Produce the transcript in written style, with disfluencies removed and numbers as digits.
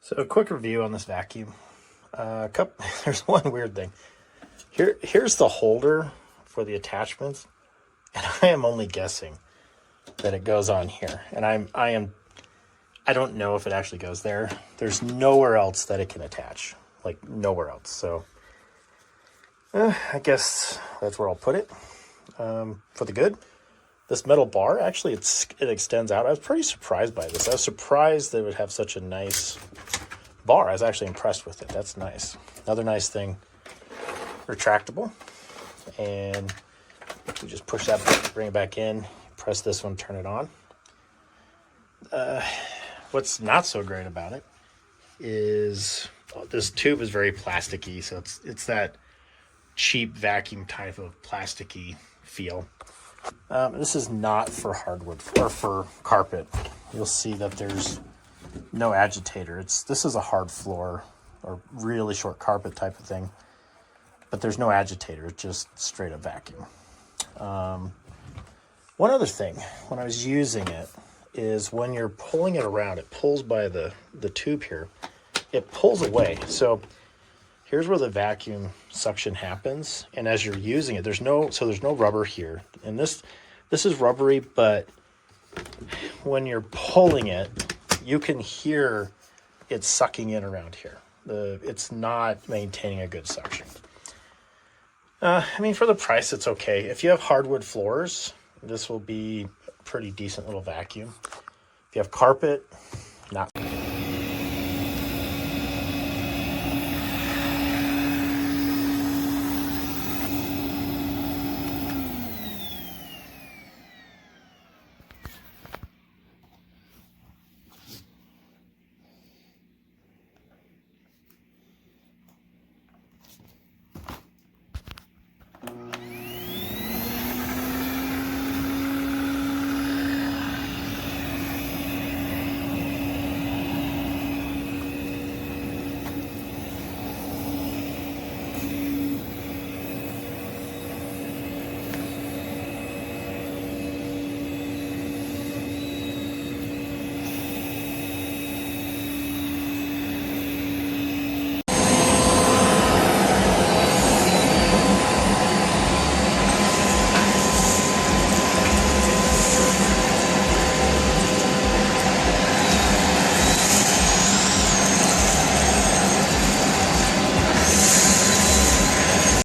So a quick review on this vacuum. There's one weird thing. Here's the holder for the attachments, and I am only guessing that it goes on here. And I don't know if it actually goes there. There's nowhere else that it can attach, like nowhere else. So I guess that's where I'll put it for the good. This metal bar, actually, it extends out. I was pretty surprised by this. I was surprised that it would have such a nice bar. I was actually impressed with it. That's nice. Another nice thing, retractable. And we just push that, bring it back in, press this one, turn it on. What's not so great about it is this tube is very plasticky. So it's that cheap vacuum type of plasticky feel. This is not for hardwood or for carpet. You'll see that there's no agitator. This is a hard floor or really short carpet type of thing, but there's no agitator. It's just straight up vacuum. One other thing, when I was using it, is when you're pulling it around, it pulls by the tube here. It pulls away. So here's where the vacuum suction happens, and as you're using it, there's no rubber here, and this is rubbery, but when you're pulling it, you can hear it sucking in around here. It's not maintaining a good suction. I mean, for the price, it's okay. If you have hardwood floors, this will be a pretty decent little vacuum. If you have carpet, not.